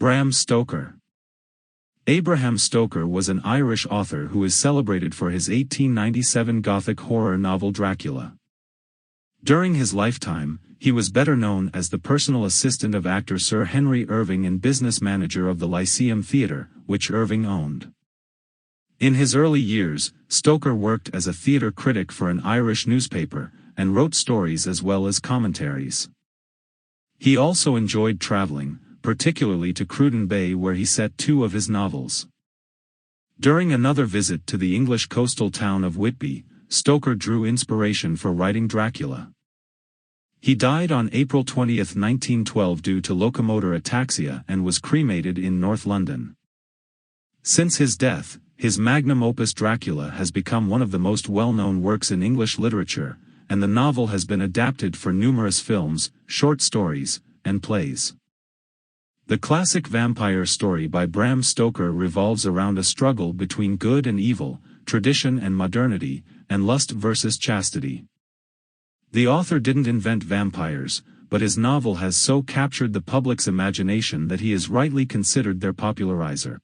Bram Stoker. Abraham Stoker was an Irish author who is celebrated for his 1897 Gothic horror novel Dracula. During his lifetime, he was better known as the personal assistant of actor Sir Henry Irving and business manager of the Lyceum Theatre, which Irving owned. In his early years, Stoker worked as a theatre critic for an Irish newspaper, and wrote stories as well as commentaries. He also enjoyed traveling, particularly to Cruden Bay where he set two of his novels. During another visit to the English coastal town of Whitby, Stoker drew inspiration for writing Dracula. He died on April 20, 1912 due to locomotor ataxia and was cremated in North London. Since his death, his magnum opus Dracula has become one of the most well-known works in English literature, and the novel has been adapted for numerous films, short stories, and plays. The classic vampire story by Bram Stoker revolves around a struggle between good and evil, tradition and modernity, and lust versus chastity. The author didn't invent vampires, but his novel has so captured the public's imagination that he is rightly considered their popularizer.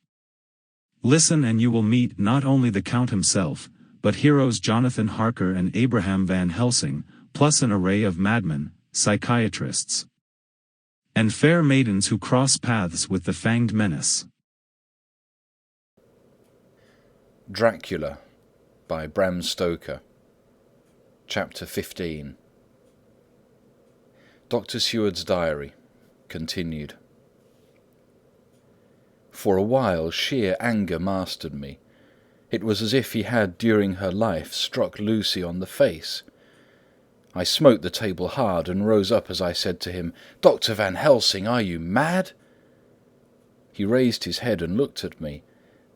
Listen and you will meet not only the Count himself, but heroes Jonathan Harker and Abraham Van Helsing, plus an array of madmen, psychiatrists, and fair maidens who cross paths with the fanged menace. Dracula by Bram Stoker. Chapter 15. Dr. Seward's Diary, continued. For a while sheer anger mastered me. It was as if he had, during her life, struck Lucy on the face. I smote the table hard and rose up as I said to him, "Dr. Van Helsing, are you mad?" He raised his head and looked at me,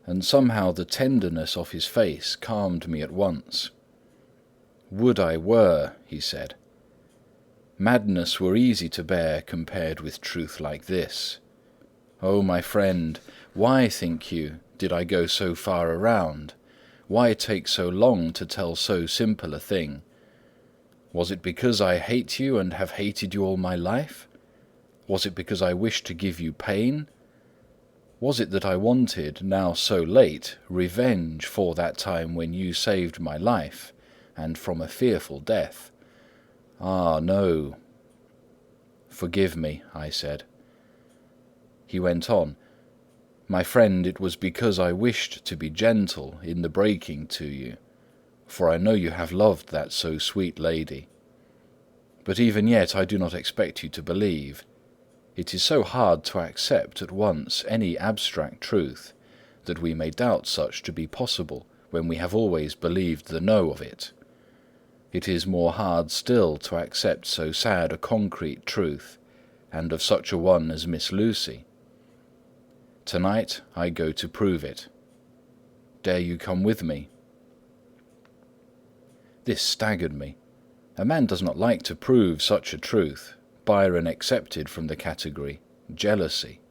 and somehow the tenderness of his face calmed me at once. "Would I were," he said. "Madness were easy to bear compared with truth like this. Oh, my friend, why, think you, did I go so far around? Why take so long to tell so simple a thing? Was it because I hate you and have hated you all my life? Was it because I wished to give you pain? Was it that I wanted, now so late, revenge for that time when you saved my life, and from a fearful death? Ah, no." "Forgive me," I said. He went on, "My friend, it was because I wished to be gentle in the breaking to you, for I know you have loved that so sweet lady. But even yet I do not expect you to believe. It is so hard to accept at once any abstract truth, that we may doubt such to be possible when we have always believed the no of it. It is more hard still to accept so sad a concrete truth, and of such a one as Miss Lucy. Tonight I go to prove it. Dare you come with me?" This staggered me. A man does not like to prove such a truth, Byron excepted from the category, jealousy,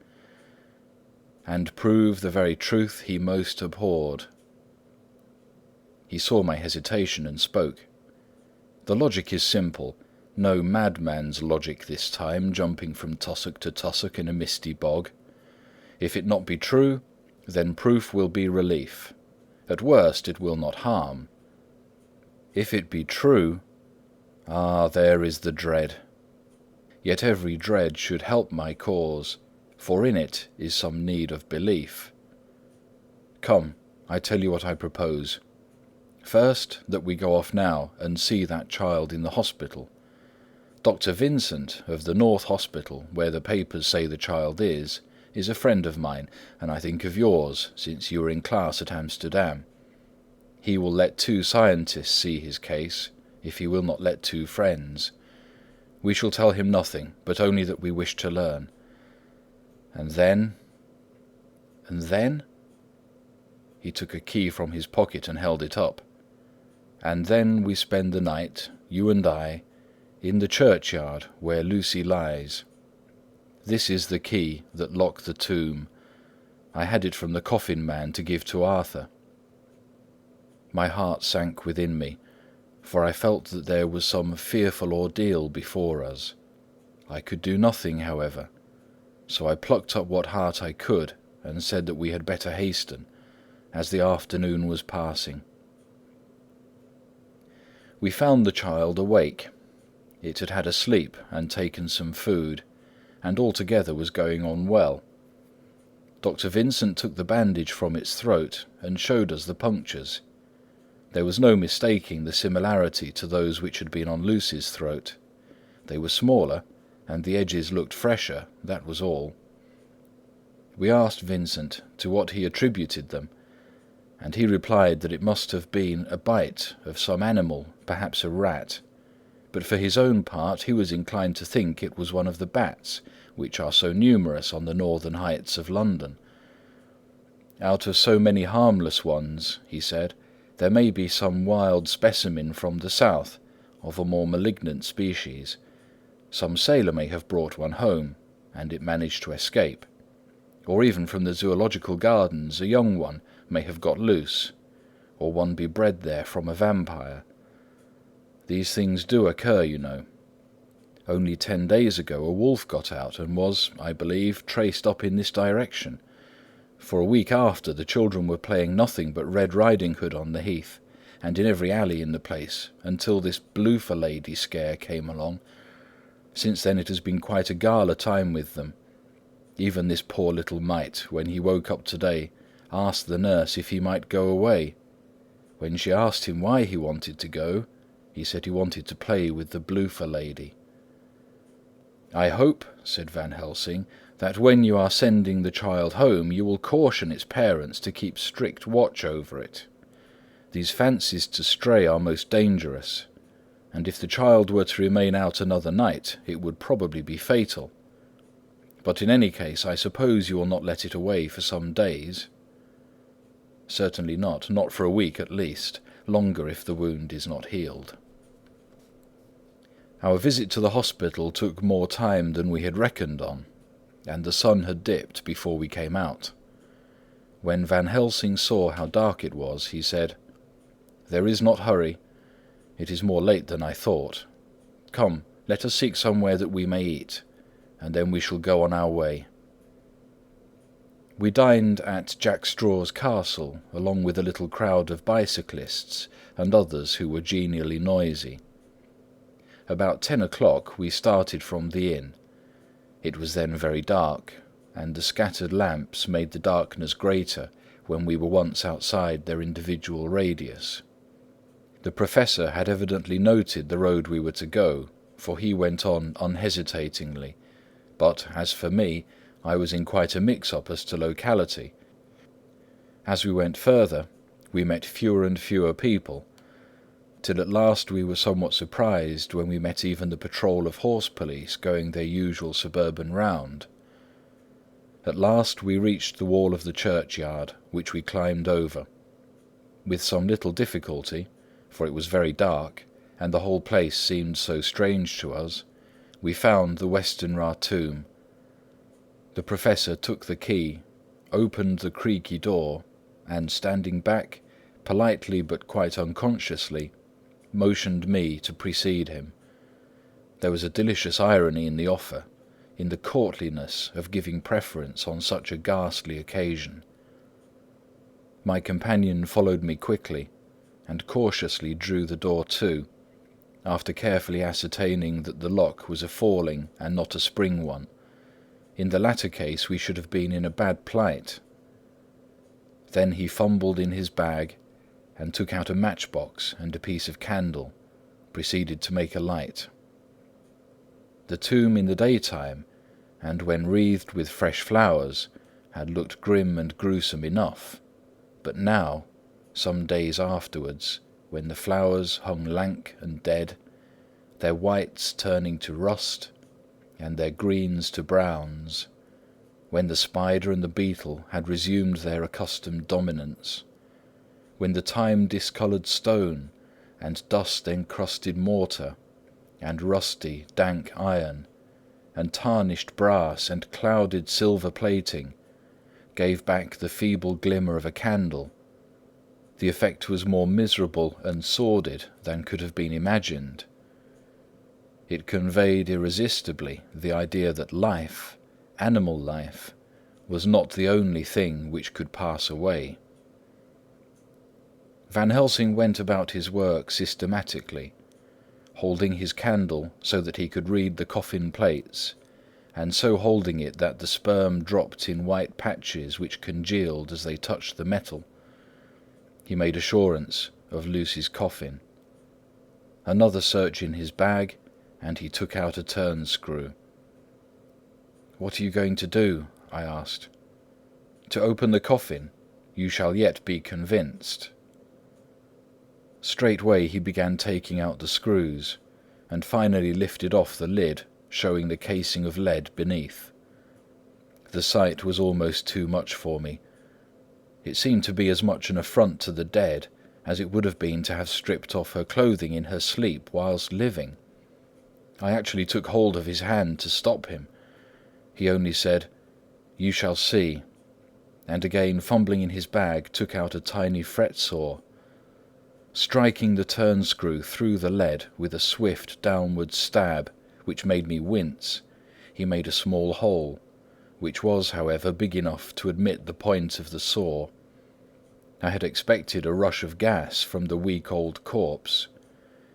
and prove the very truth he most abhorred. He saw my hesitation and spoke. The logic is simple, no madman's logic this time, jumping from tussock to tussock in a misty bog. If it not be true, then proof will be relief. At worst it will not harm. If it be true, ah, there is the dread. Yet every dread should help my cause, for in it is some need of belief. Come, I tell you what I propose. First, that we go off now and see that child in the hospital. Dr. Vincent, of the North Hospital, where the papers say the child is a friend of mine, and I think of yours, since you were in class at Amsterdam. He will let 2 scientists see his case, if he will not let 2 friends. We shall tell him nothing, but only that we wish to learn. And then... He took a key from his pocket and held it up. "And then we spend the night, you and I, in the churchyard where Lucy lies. This is the key that locked the tomb. I had it from the coffin man to give to Arthur." My heart sank within me, for I felt that there was some fearful ordeal before us. I could do nothing, however. so I plucked up what heart I could and said that we had better hasten, as the afternoon was passing. We found the child awake. It had had a sleep and taken some food, and altogether was going on well. Dr. Vincent took the bandage from its throat and showed us the punctures. There was no mistaking the similarity to those which had been on Lucy's throat. They were smaller, and the edges looked fresher, that was all. We asked Vincent to what he attributed them, and he replied that it must have been a bite of some animal, perhaps a rat, but for his own part he was inclined to think it was one of the bats which are so numerous on the northern heights of London. Out of so many harmless ones, he said, there may be some wild specimen from the south of a more malignant species. Some sailor may have brought one home, and it managed to escape. Or even from the zoological gardens a young one may have got loose, or one be bred there from a vampire. These things do occur, you know. Only 10 days ago a wolf got out and was, I believe, traced up in this direction. For a week after, the children were playing nothing but Red Riding Hood on the heath, and in every alley in the place, until this Bloofer lady scare came along. Since then it has been quite a gala time with them. Even this poor little mite, when he woke up today, asked the nurse if he might go away. When she asked him why he wanted to go, he said he wanted to play with the Bloofer lady. "I hope," said Van Helsing, "that when you are sending the child home you will caution its parents to keep strict watch over it. These fancies to stray are most dangerous, and if the child were to remain out another night it would probably be fatal. But in any case I suppose you will not let it away for some days?" "Certainly not, not for a week at least, longer if the wound is not healed." Our visit to the hospital took more time than we had reckoned on, and the sun had dipped before we came out. When Van Helsing saw how dark it was, he said, "There is not hurry. It is more late than I thought. Come, let us seek somewhere that we may eat, and then we shall go on our way." We dined at Jack Straw's castle, along with a little crowd of bicyclists and others who were genially noisy. About 10 o'clock we started from the inn. It was then very dark, and the scattered lamps made the darkness greater when we were once outside their individual radius. The Professor had evidently noted the road we were to go, for he went on unhesitatingly, but as for me, I was in quite a mix-up as to locality. As we went further, we met fewer and fewer people, till at last we were somewhat surprised when we met even the patrol of horse police going their usual suburban round. At last we reached the wall of the churchyard, which we climbed over. With some little difficulty, for it was very dark, and the whole place seemed so strange to us, we found the Westenra tomb. The Professor took the key, opened the creaky door, and standing back, politely but quite unconsciously, motioned me to precede him. There was a delicious irony in the offer, in the courtliness of giving preference on such a ghastly occasion. My companion followed me quickly, and cautiously drew the door to, after carefully ascertaining that the lock was a falling and not a spring one. In the latter case we should have been in a bad plight. Then he fumbled in his bag, and took out a matchbox and a piece of candle, proceeded to make a light. The tomb in the daytime, and when wreathed with fresh flowers, had looked grim and gruesome enough, but now, some days afterwards, when the flowers hung lank and dead, their whites turning to rust, and their greens to browns, when the spider and the beetle had resumed their accustomed dominance, when the time-discoloured stone and dust-encrusted mortar and rusty, dank iron and tarnished brass and clouded silver plating gave back the feeble glimmer of a candle, the effect was more miserable and sordid than could have been imagined. It conveyed irresistibly the idea that life, animal life was not the only thing which could pass away. Van Helsing went about his work systematically, holding his candle so that he could read the coffin plates, and so holding it that the sperm dropped in white patches which congealed as they touched the metal. He made assurance of Lucy's coffin. Another search in his bag, and he took out a turn screw. "What are you going to do?" I asked. "To open the coffin. You shall yet be convinced." Straightway he began taking out the screws, and finally lifted off the lid, showing the casing of lead beneath. The sight was almost too much for me. It seemed to be as much an affront to the dead as it would have been to have stripped off her clothing in her sleep whilst living. I actually took hold of his hand to stop him. He only said, "You shall see," and again fumbling in his bag took out a tiny fret saw. Striking the turn screw through the lead with a swift downward stab which made me wince, he made a small hole, which was, however, big enough to admit the point of the saw. I had expected a rush of gas from the weak old corpse.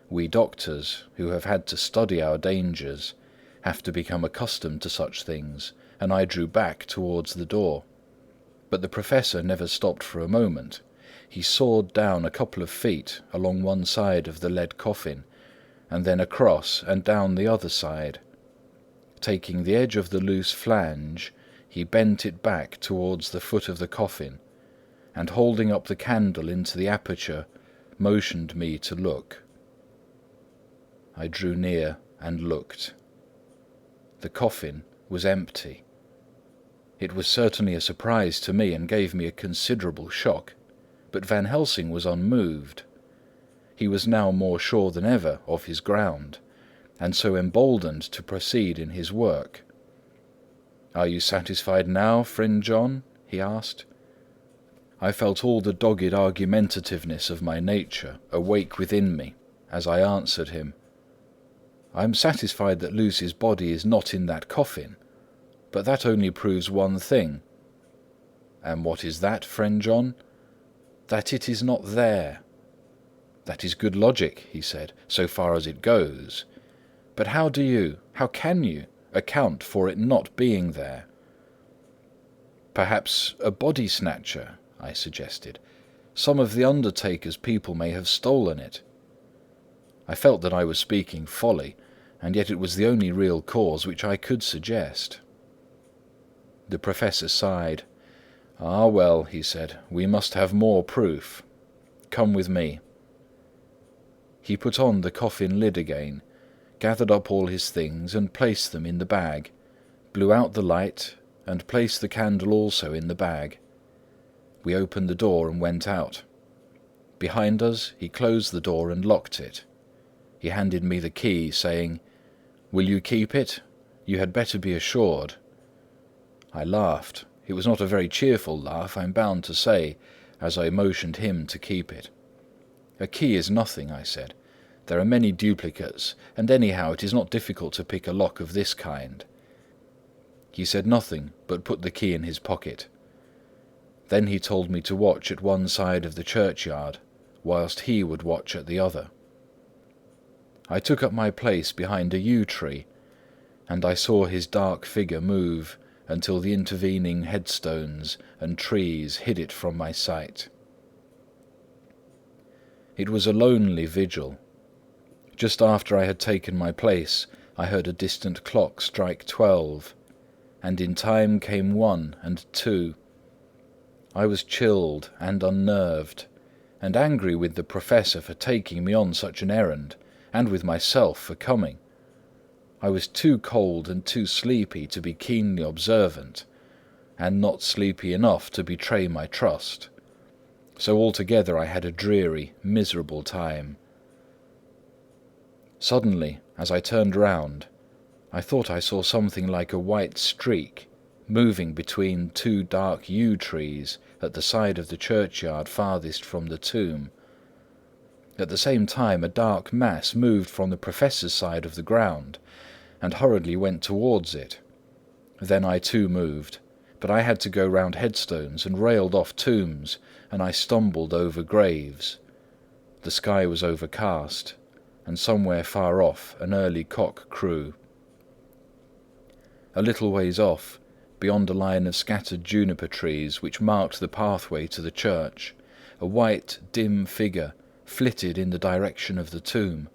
We doctors, who have had to study our dangers, have to become accustomed to such things, and I drew back towards the door. But the Professor never stopped for a moment. He sawed down a couple of feet along one side of the lead coffin, and then across and down the other side. Taking the edge of the loose flange, he bent it back towards the foot of the coffin, and holding up the candle into the aperture, motioned me to look. I drew near and looked. The coffin was empty. It was certainly a surprise to me and gave me a considerable shock, but Van Helsing was unmoved. He was now more sure than ever of his ground, and so emboldened to proceed in his work. "Are you satisfied now, friend John?" he asked. I felt all the dogged argumentativeness of my nature awake within me as I answered him. "I am satisfied that Lucy's body is not in that coffin, but that only proves one thing." "And what is that, friend John?" "That it is not there." "That is good logic," he said, "so far as it goes. But how can you, account for it not being there?" "Perhaps a body snatcher," I suggested. "Some of the undertaker's people may have stolen it." I felt that I was speaking folly, and yet it was the only real cause which I could suggest. The Professor sighed. "Ah well," he said, "we must have more proof. Come with me." He put on the coffin lid again, gathered up all his things and placed them in the bag, blew out the light and placed the candle also in the bag. We opened the door and went out. Behind us he closed the door and locked it. He handed me the key, saying, "Will you keep it? You had better be assured." I laughed. It was not a very cheerful laugh, I am bound to say, as I motioned him to keep it. "A key is nothing," I said. "There are many duplicates, and anyhow it is not difficult to pick a lock of this kind." He said nothing, but put the key in his pocket. Then he told me to watch at one side of the churchyard, whilst he would watch at the other. I took up my place behind a yew tree, and I saw his dark figure move until the intervening headstones and trees hid it from my sight. It was a lonely vigil. Just after I had taken my place, I heard a distant clock strike 12, and in time came 1 and 2. I was chilled and unnerved, and angry with the Professor for taking me on such an errand, and with myself for coming. I was too cold and too sleepy to be keenly observant, and not sleepy enough to betray my trust. So altogether I had a dreary, miserable time. Suddenly, as I turned round, I thought I saw something like a white streak moving between 2 dark yew trees at the side of the churchyard farthest from the tomb. At the same time a dark mass moved from the Professor's side of the ground, and hurriedly went towards it. Then I too moved, but I had to go round headstones and railed off tombs, and I stumbled over graves. The sky was overcast, and somewhere far off an early cock crew. A little ways off, beyond a line of scattered juniper trees which marked the pathway to the church, a white, dim figure flitted in the direction of the tomb.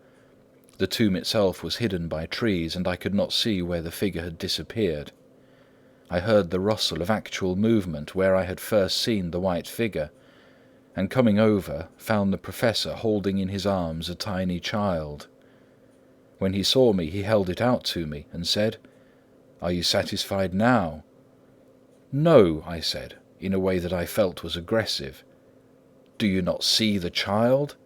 The tomb itself was hidden by trees, and I could not see where the figure had disappeared. I heard the rustle of actual movement where I had first seen the white figure, and coming over, found the professor holding in his arms a tiny child. When he saw me, he held it out to me and said, "Are you satisfied now?" "No," I said, in a way that I felt was aggressive. "Do you not see the child?"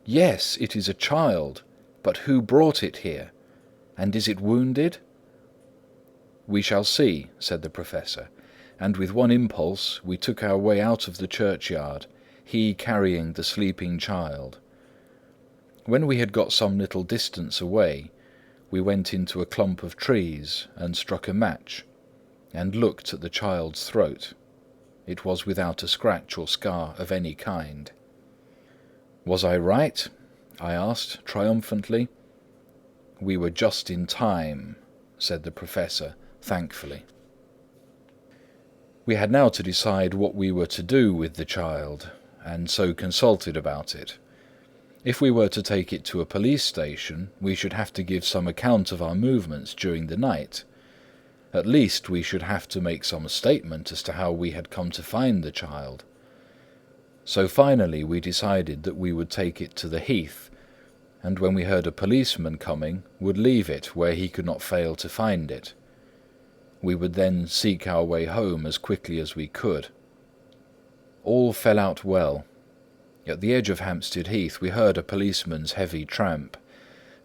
"Yes, it is a child, but who brought it here? And is it wounded?" "We shall see," said the professor, and with one impulse we took our way out of the churchyard, he carrying the sleeping child. When we had got some little distance away, we went into a clump of trees and struck a match, and looked at the child's throat. It was without a scratch or scar of any kind. "Was I right?" I asked triumphantly. "We were just in time," said the professor thankfully. We had now to decide what we were to do with the child, and so consulted about it. If we were to take it to a police station, we should have to give some account of our movements during the night. At least we should have to make some statement as to how we had come to find the child. So finally we decided that we would take it to the heath, and when we heard a policeman coming, would leave it where he could not fail to find it. We would then seek our way home as quickly as we could. All fell out well. At the edge of Hampstead Heath we heard a policeman's heavy tramp,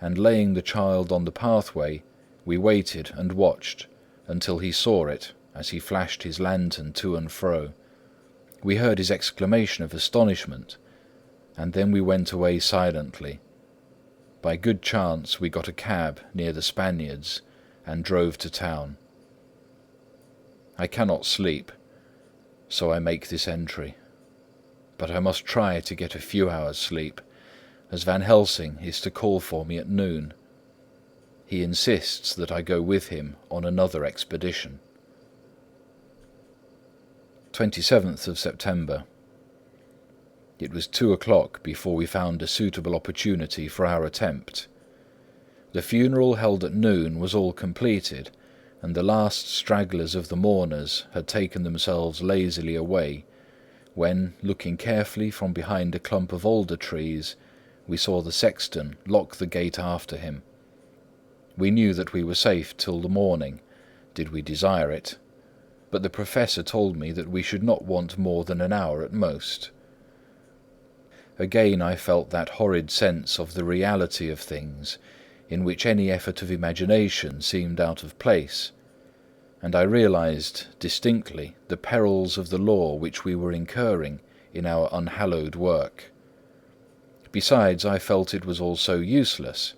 and laying the child on the pathway, we waited and watched until he saw it as he flashed his lantern to and fro. We heard his exclamation of astonishment, and then we went away silently. By good chance we got a cab near the Spaniards and drove to town. I cannot sleep, so I make this entry. But I must try to get a few hours' sleep, as Van Helsing is to call for me at noon. He insists that I go with him on another expedition. 27th of September. It was 2:00 before we found a suitable opportunity for our attempt. The funeral held at noon was all completed, and the last stragglers of the mourners had taken themselves lazily away, when, looking carefully from behind a clump of alder trees, we saw the sexton lock the gate after him. We knew that we were safe till the morning, did we desire it, but the professor told me that we should not want more than an hour at most. Again I felt that horrid sense of the reality of things, in which any effort of imagination seemed out of place, and I realized distinctly the perils of the law which we were incurring in our unhallowed work. Besides, I felt it was all so useless.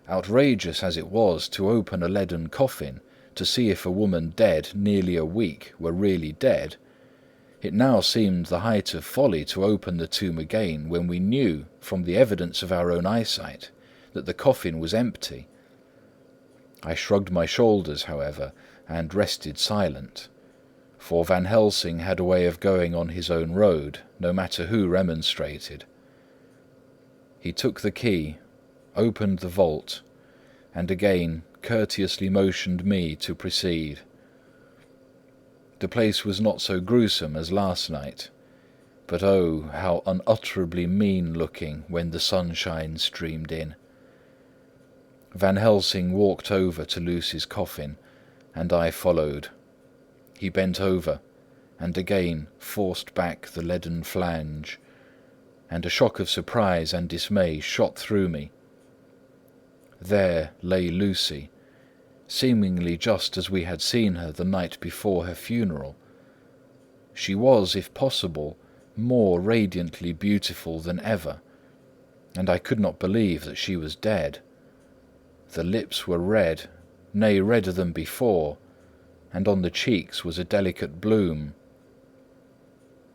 Outrageous as it was to open a leaden coffin to see if a woman dead nearly a week were really dead, it now seemed the height of folly to open the tomb again when we knew, from the evidence of our own eyesight, that the coffin was empty. I shrugged my shoulders, however, and rested silent, for Van Helsing had a way of going on his own road, no matter who remonstrated. He took the key, opened the vault, and again courteously motioned me to proceed. The place was not so gruesome as last night, but oh, how unutterably mean-looking when the sunshine streamed in. Van Helsing walked over to Lucy's coffin, and I followed. He bent over, and again forced back the leaden flange, and a shock of surprise and dismay shot through me. There lay Lucy, seemingly just as we had seen her the night before her funeral. She was, if possible, more radiantly beautiful than ever, and I could not believe that she was dead. The lips were red, nay, redder than before, and on the cheeks was a delicate bloom.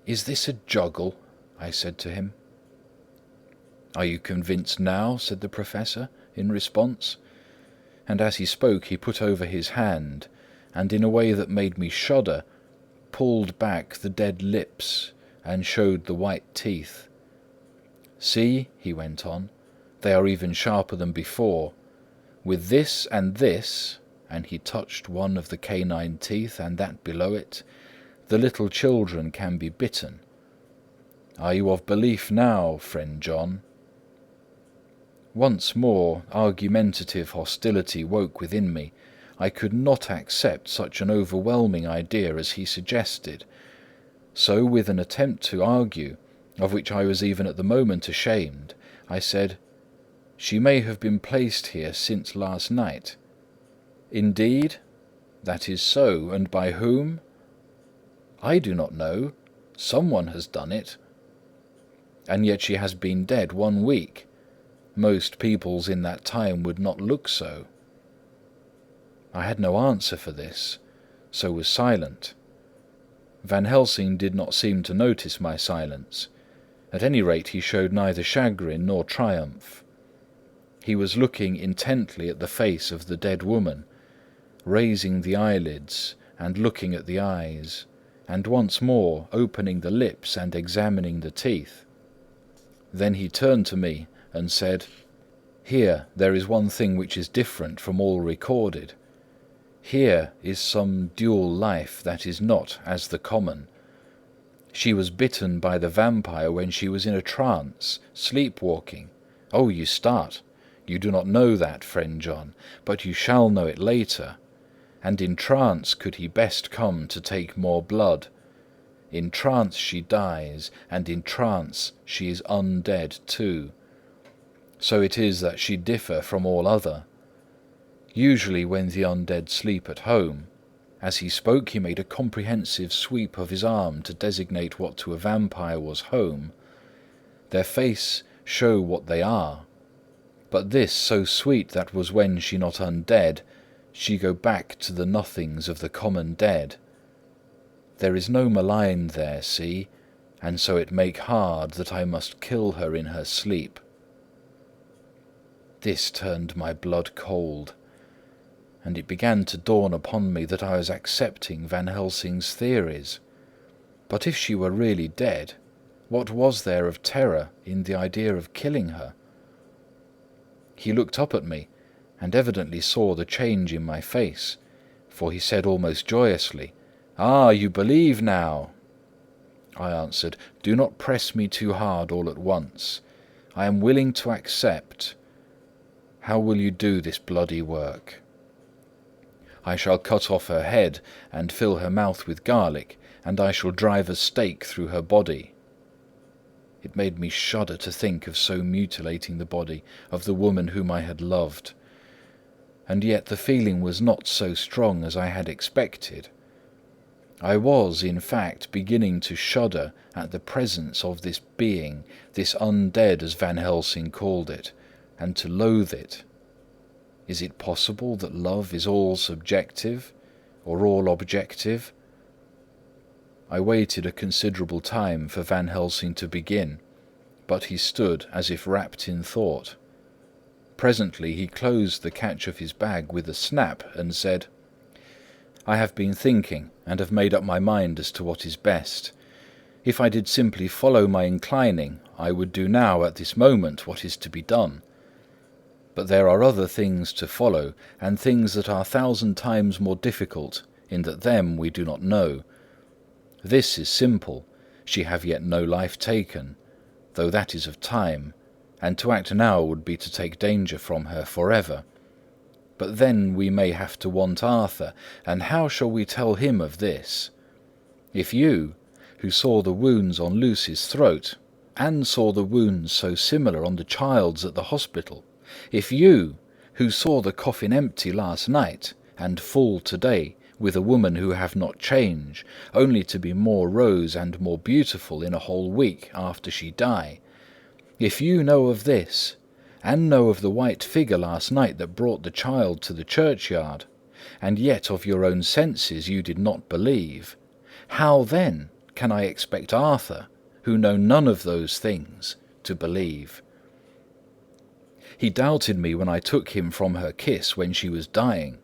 "Is this a juggle?" I said to him. "Are you convinced now?" said the Professor in response, and as he spoke he put over his hand, and in a way that made me shudder, pulled back the dead lips and showed the white teeth. "See," he went on, "they are even sharper than before. With this and this," and he touched one of the canine teeth and that below it, "the little children can be bitten. Are you of belief now, friend John?" Once more argumentative hostility woke within me. I could not accept such an overwhelming idea as he suggested. So, with an attempt to argue, of which I was even at the moment ashamed, I said, "She may have been placed here since last night." "Indeed? That is so, and by whom?" "I do not know. Someone has done it." "And yet she has been dead 1 week. Most peoples in that time would not look so." I had no answer for this, so was silent. Van Helsing did not seem to notice my silence. At any rate, he showed neither chagrin nor triumph. He was looking intently at the face of the dead woman, raising the eyelids and looking at the eyes, and once more opening the lips and examining the teeth. Then he turned to me and said, "Here there is one thing which is different from all recorded. Here is some dual life that is not as the common. She was bitten by the vampire when she was in a trance, sleepwalking. Oh, you start! You do not know that, friend John, but you shall know it later. And in trance could he best come to take more blood. In trance she dies, and in trance she is undead too. So it is that she differ from all other. Usually when the undead sleep at home," as he spoke he made a comprehensive sweep of his arm to designate what to a vampire was home, "their face show what they are. But this so sweet that was when she not undead, she go back to the nothings of the common dead. There is no malign there, see, and so it make hard that I must kill her in her sleep." This turned my blood cold, and it began to dawn upon me that I was accepting Van Helsing's theories. But if she were really dead, what was there of terror in the idea of killing her? He looked up at me, and evidently saw the change in my face, for he said almost joyously, "Ah, you believe now!" I answered, "Do not press me too hard all at once. I am willing to accept. How will you do this bloody work?" "I shall cut off her head and fill her mouth with garlic, and I shall drive a stake through her body." It made me shudder to think of so mutilating the body of the woman whom I had loved. And yet the feeling was not so strong as I had expected. I was, in fact, beginning to shudder at the presence of this being, this undead as Van Helsing called it, and to loathe it. Is it possible that love is all subjective, or all objective? I waited a considerable time for Van Helsing to begin, but he stood as if wrapped in thought. Presently he closed the catch of his bag with a snap and said, "I have been thinking and have made up my mind as to what is best. If I did simply follow my inclining, I would do now at this moment what is to be done. But there are other things to follow, and things that are 1,000 times more difficult, in that them we do not know. This is simple: she have yet no life taken, though that is of time, and to act now would be to take danger from her forever. But then we may have to want Arthur, and how shall we tell him of this? If you, who saw the wounds on Lucy's throat, and saw the wounds so similar on the child's at the hospital, if you, who saw the coffin empty last night, and full to-day, with a woman who have not change, only to be more rose and more beautiful in a whole week after she die, if you know of this, and know of the white figure last night that brought the child to the churchyard, and yet of your own senses you did not believe, how then can I expect Arthur, who know none of those things, to believe? He doubted me when I took him from her kiss when she was dying.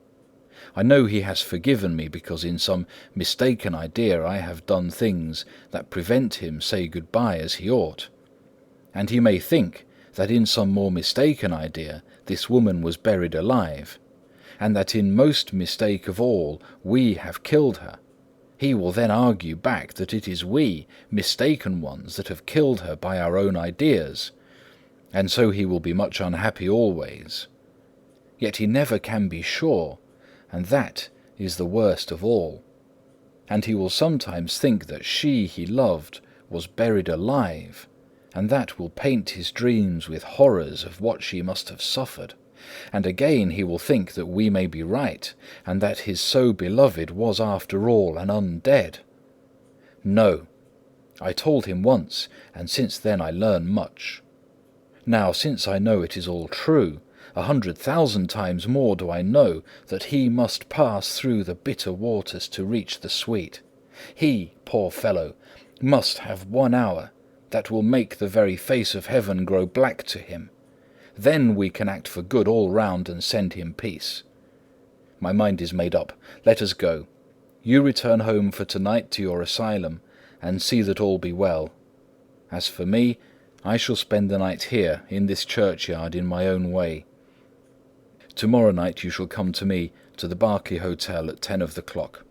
I know he has forgiven me because in some mistaken idea I have done things that prevent him say good-bye as he ought. And he may think that in some more mistaken idea this woman was buried alive, and that in most mistake of all we have killed her. He will then argue back that it is we, mistaken ones, that have killed her by our own ideas, and so he will be much unhappy always. Yet he never can be sure, and that is the worst of all. And he will sometimes think that she he loved was buried alive, and that will paint his dreams with horrors of what she must have suffered. And again he will think that we may be right, and that his so beloved was after all an undead. No, I told him once, and since then I learn much. Now, since I know it is all true, 100,000 times more do I know that he must pass through the bitter waters to reach the sweet. He, poor fellow, must have 1 hour that will make the very face of heaven grow black to him. Then we can act for good all round and send him peace. My mind is made up. Let us go. You return home for tonight to your asylum, and see that all be well. As for me, I shall spend the night here in this churchyard in my own way. Tomorrow night you shall come to me to the Berkeley Hotel at 10 of the clock.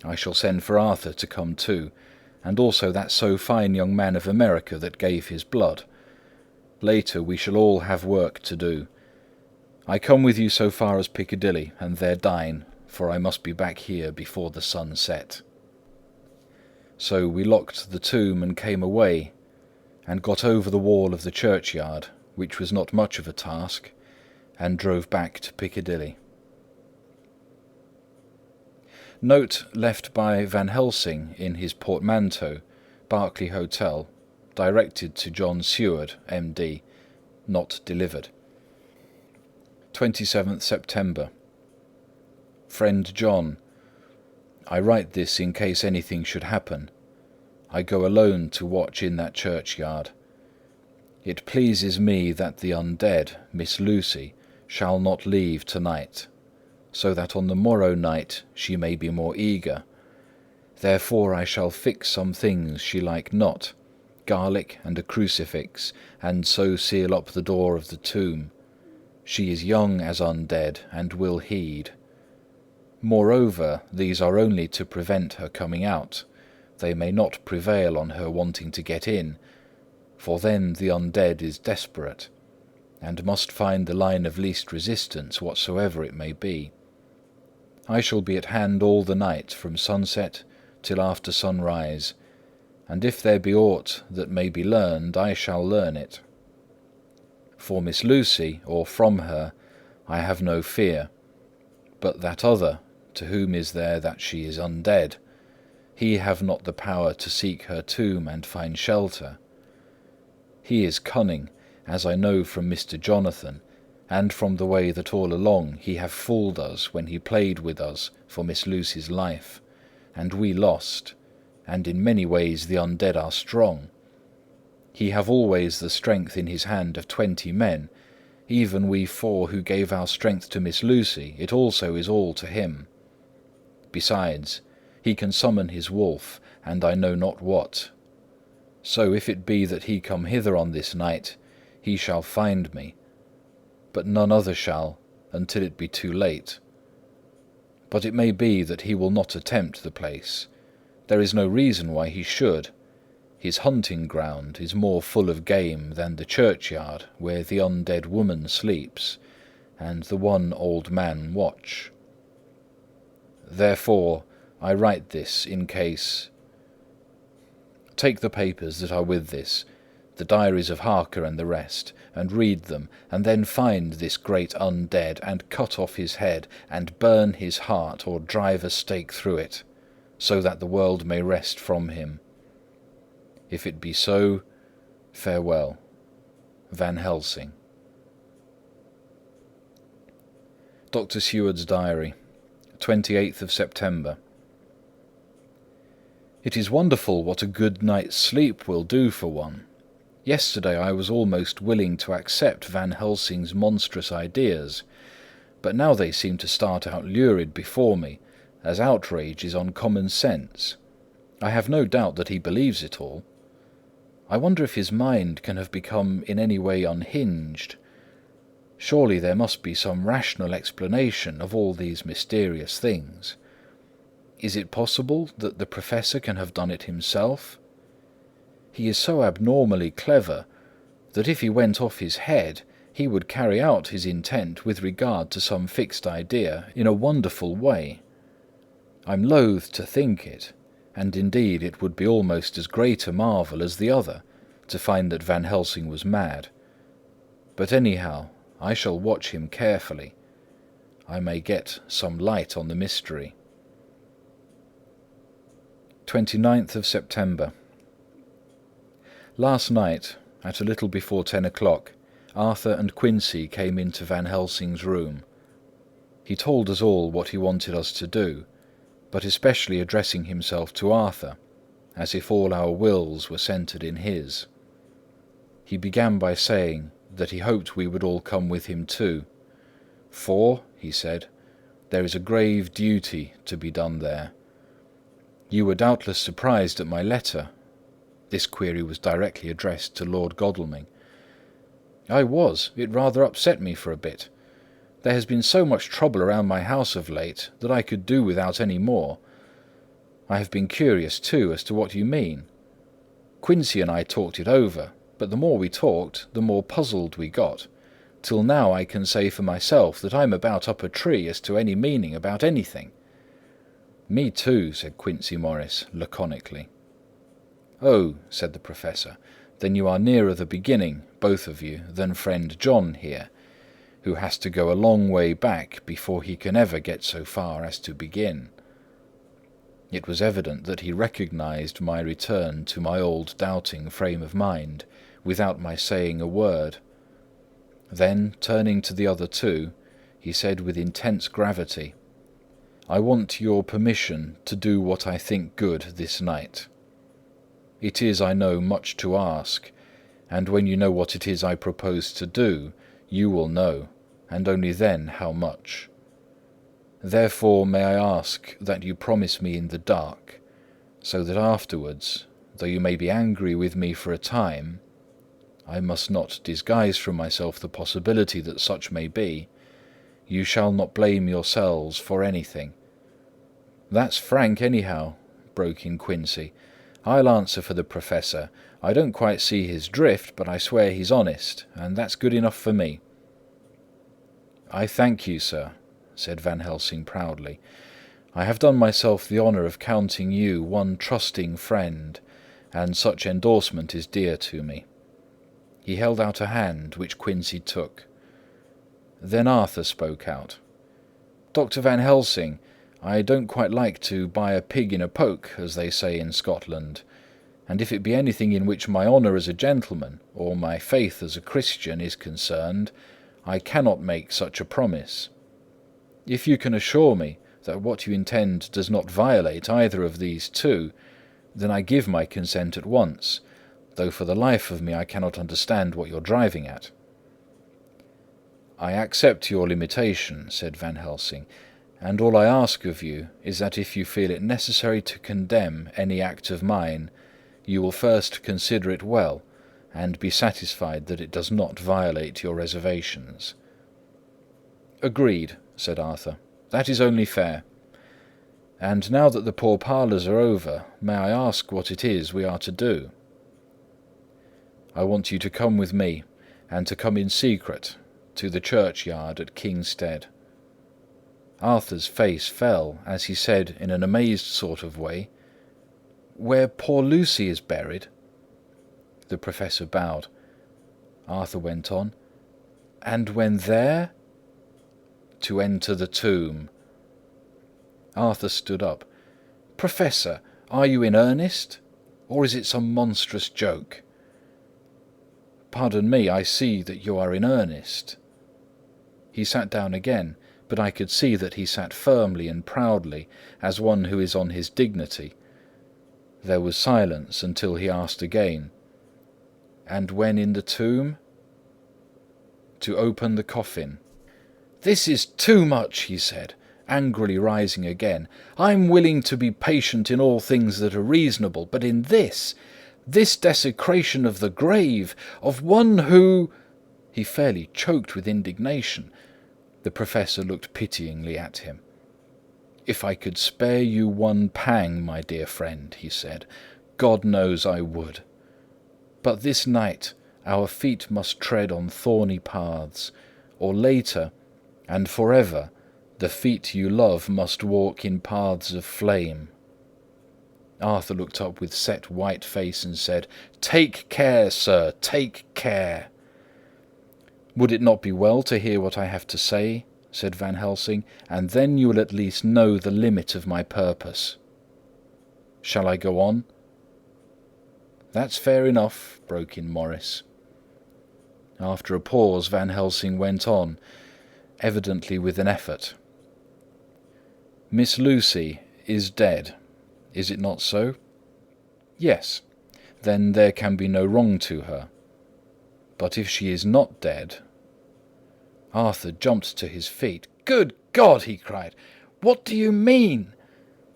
I shall send for Arthur to come too, and also that so fine young man of America that gave his blood. Later we shall all have work to do. I come with you so far as Piccadilly, and there dine, for I must be back here before the sun set. So we locked the tomb and came away, and got over the wall of the churchyard, which was not much of a task, and drove back to Piccadilly. Note left by Van Helsing in his portmanteau, Berkeley Hotel, directed to John Seward, M.D., not delivered. 27th September. Friend John, I write this in case anything should happen. I go alone to watch in that churchyard. It pleases me that the undead, Miss Lucy, shall not leave tonight, so that on the morrow night she may be more eager. Therefore I shall fix some things she like not, garlic and a crucifix, and so seal up the door of the tomb. She is young as undead, and will heed. Moreover, these are only to prevent her coming out. They may not prevail on her wanting to get in, for then the undead is desperate, and must find the line of least resistance whatsoever it may be. I shall be at hand all the night from sunset till after sunrise, and if there be aught that may be learned, I shall learn it. For Miss Lucy, or from her, I have no fear, but that other, to whom is there that she is undead, he have not the power to seek her tomb and find shelter. He is cunning, as I know from Mr. Jonathan, and from the way that all along he have fooled us when he played with us for Miss Lucy's life, and we lost, and in many ways the undead are strong. He have always the strength in his hand of 20 men, even we 4 who gave our strength to Miss Lucy, it also is all to him. Besides, he can summon his wolf, and I know not what. So if it be that he come hither on this night, he shall find me, but none other shall, until it be too late. But it may be that he will not attempt the place. There is no reason why he should. His hunting ground is more full of game than the churchyard where the undead woman sleeps, and the one old man watch. Therefore I write this in case. Take the papers that are with this, the diaries of Harker and the rest, and read them, and then find this great undead, and cut off his head, and burn his heart, or drive a stake through it, so that the world may rest from him. If it be so, farewell. Van Helsing. Dr. Seward's Diary, 28th of September. It is wonderful what a good night's sleep will do for one. Yesterday I was almost willing to accept Van Helsing's monstrous ideas, but now they seem to start out lurid before me, as outrages on common sense. I have no doubt that he believes it all. I wonder if his mind can have become in any way unhinged. Surely there must be some rational explanation of all these mysterious things. Is it possible that the Professor can have done it himself? He is so abnormally clever that if he went off his head, he would carry out his intent with regard to some fixed idea in a wonderful way. I'm loath to think it, and indeed it would be almost as great a marvel as the other, to find that Van Helsing was mad. But anyhow, I shall watch him carefully. I may get some light on the mystery. 29th of September. Last night, at a little before 10 o'clock, Arthur and Quincy came into Van Helsing's room. He told us all what he wanted us to do, but especially addressing himself to Arthur, as if all our wills were centred in his. He began by saying that he hoped we would all come with him too. "For," he said, "there is a grave duty to be done there. You were doubtless surprised at my letter." This query was directly addressed to Lord Godalming. "I was. It rather upset me for a bit. There has been so much trouble around my house of late that I could do without any more. I have been curious too as to what you mean. Quincy and I talked it over, but the more we talked, the more puzzled we got, till now I can say for myself that I'm about up a tree as to any meaning about anything." "Me too," said Quincey Morris laconically. "Oh," said the Professor, "then you are nearer the beginning, both of you, than friend John here, who has to go a long way back before he can ever get so far as to begin." It was evident that he recognized my return to my old doubting frame of mind, without my saying a word. Then, turning to the other two, he said with intense gravity, "I want your permission to do what I think good this night. It is, I know, much to ask, and when you know what it is I propose to do, you will know, and only then how much. Therefore may I ask that you promise me in the dark, so that afterwards, though you may be angry with me for a time, I must not disguise from myself the possibility that such may be, you shall not blame yourselves for anything." "That's frank anyhow," broke in Quincy. "I'll answer for the Professor. I don't quite see his drift, but I swear he's honest, and that's good enough for me." "I thank you, sir," said Van Helsing proudly. "I have done myself the honour of counting you one trusting friend, and such endorsement is dear to me." He held out a hand, which Quincy took. Then Arthur spoke out. "Dr. Van Helsing, I don't quite like to buy a pig in a poke, as they say in Scotland, and if it be anything in which my honour as a gentleman, or my faith as a Christian, is concerned, I cannot make such a promise. If you can assure me that what you intend does not violate either of these two, then I give my consent at once, though for the life of me I cannot understand what you're driving at." "I accept your limitation," said Van Helsing, "and all I ask of you is that if you feel it necessary to condemn any act of mine, you will first consider it well, and be satisfied that it does not violate your reservations." "Agreed," said Arthur. "That is only fair. And now that the pourparlers are over, may I ask what it is we are to do?" "I want you to come with me, and to come in secret, to the churchyard at Kingstead." Arthur's face fell as he said in an amazed sort of way, "Where poor Lucy is buried?" The Professor bowed. Arthur went on, "And when there?" "To enter the tomb." Arthur stood up. "Professor, are you in earnest? Or is it some monstrous joke?" "Pardon me, I see that you are in earnest." He sat down again, but I could see that he sat firmly and proudly, as one who is on his dignity. There was silence until he asked again, "And when in the tomb?" "To open the coffin." "This is too much," he said, angrily rising again. "I'm willing to be patient in all things that are reasonable, but in this desecration of the grave, of one who—" He fairly choked with indignation. The Professor looked pityingly at him. "If I could spare you one pang, my dear friend," he said, "God knows I would. But this night our feet must tread on thorny paths, or later, and forever, the feet you love must walk in paths of flame." Arthur looked up with set white face and said, "Take care, sir, take care." "Would it not be well to hear what I have to say?" said Van Helsing, "and then you will at least know the limit of my purpose. Shall I go on?" "That's fair enough," broke in Morris. After a pause, Van Helsing went on, evidently with an effort. "Miss Lucy is dead, is it not so?" "Yes." "Then there can be no wrong to her. But if she is not dead—" Arthur jumped to his feet. "Good God!" he cried. "What do you mean?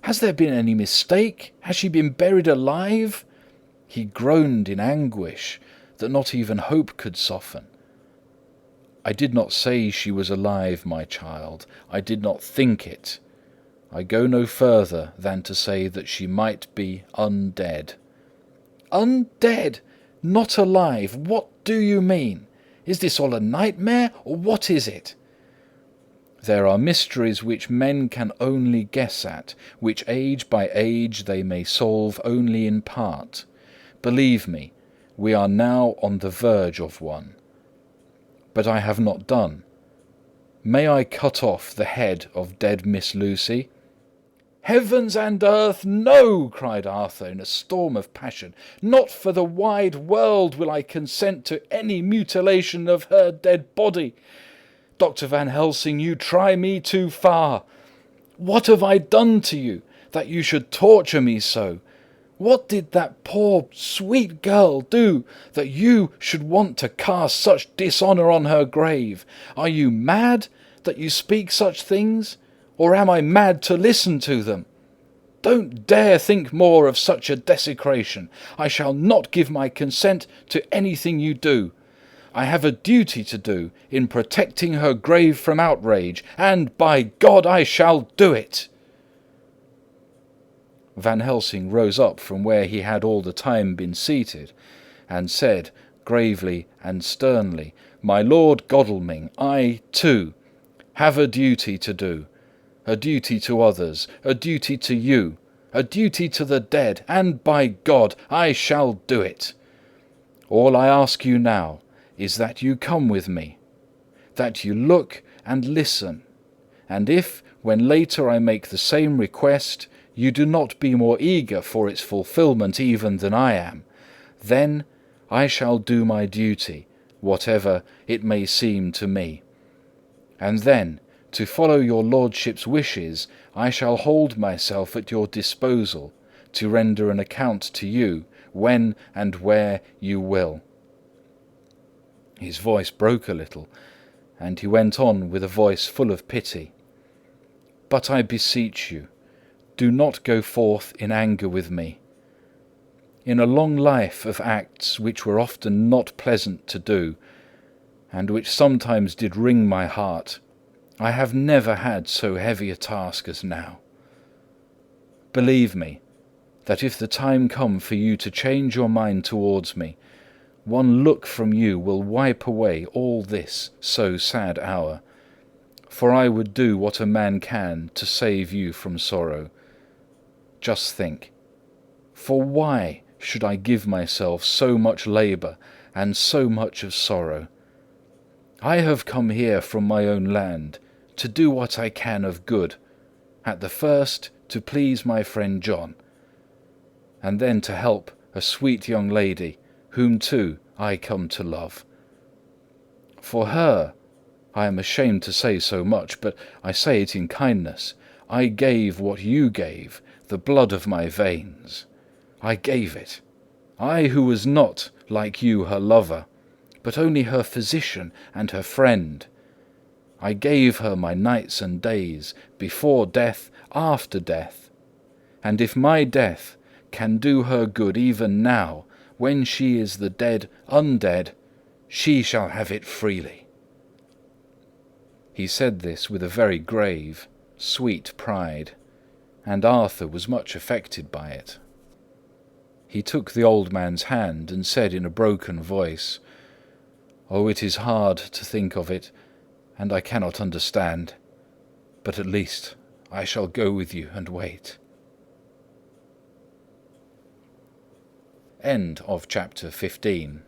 Has there been any mistake? Has she been buried alive?" He groaned in anguish that not even hope could soften. "I did not say she was alive, my child. I did not think it. I go no further than to say that she might be undead." "Undead? Not alive? What do you mean? Is this all a nightmare, or what is it?" "There are mysteries which men can only guess at, which age by age they may solve only in part. Believe me, we are now on the verge of one. But I have not done. May I cut off the head of dead Miss Lucy?" "Heavens and earth, no!" cried Arthur in a storm of passion. "Not for the wide world will I consent to any mutilation of her dead body. Dr. Van Helsing, you try me too far. What have I done to you, that you should torture me so? What did that poor, sweet girl do, that you should want to cast such dishonour on her grave? Are you mad, that you speak such things? Or am I mad to listen to them? Don't dare think more of such a desecration. I shall not give my consent to anything you do. I have a duty to do in protecting her grave from outrage, and by God I shall do it." Van Helsing rose up from where he had all the time been seated, and said, gravely and sternly, "My Lord Godalming, I, too, have a duty to do. A duty to others, a duty to you, a duty to the dead, and by God, I shall do it. All I ask you now is that you come with me, that you look and listen, and if, when later I make the same request, you do not be more eager for its fulfilment even than I am, then I shall do my duty, whatever it may seem to me. And then, to follow your lordship's wishes, I shall hold myself at your disposal, to render an account to you, when and where you will." His voice broke a little, and he went on with a voice full of pity. "But I beseech you, do not go forth in anger with me. In a long life of acts which were often not pleasant to do, and which sometimes did wring my heart, I have never had so heavy a task as now. Believe me, that if the time come for you to change your mind towards me, one look from you will wipe away all this so sad hour, for I would do what a man can to save you from sorrow. Just think, for why should I give myself so much labour and so much of sorrow? I have come here from my own land to do what I can of good, at the first to please my friend John, and then to help a sweet young lady whom too I come to love. For her I am ashamed to say so much, but I say it in kindness. I gave what you gave, the blood of my veins. I gave it. I who was not, like you, her lover, but only her physician and her friend. I gave her my nights and days, before death, after death. And if my death can do her good even now, when she is the dead undead, she shall have it freely." He said this with a very grave, sweet pride, and Arthur was much affected by it. He took the old man's hand and said in a broken voice, "Oh, it is hard to think of it, and I cannot understand, but at least I shall go with you and wait." End of chapter 15.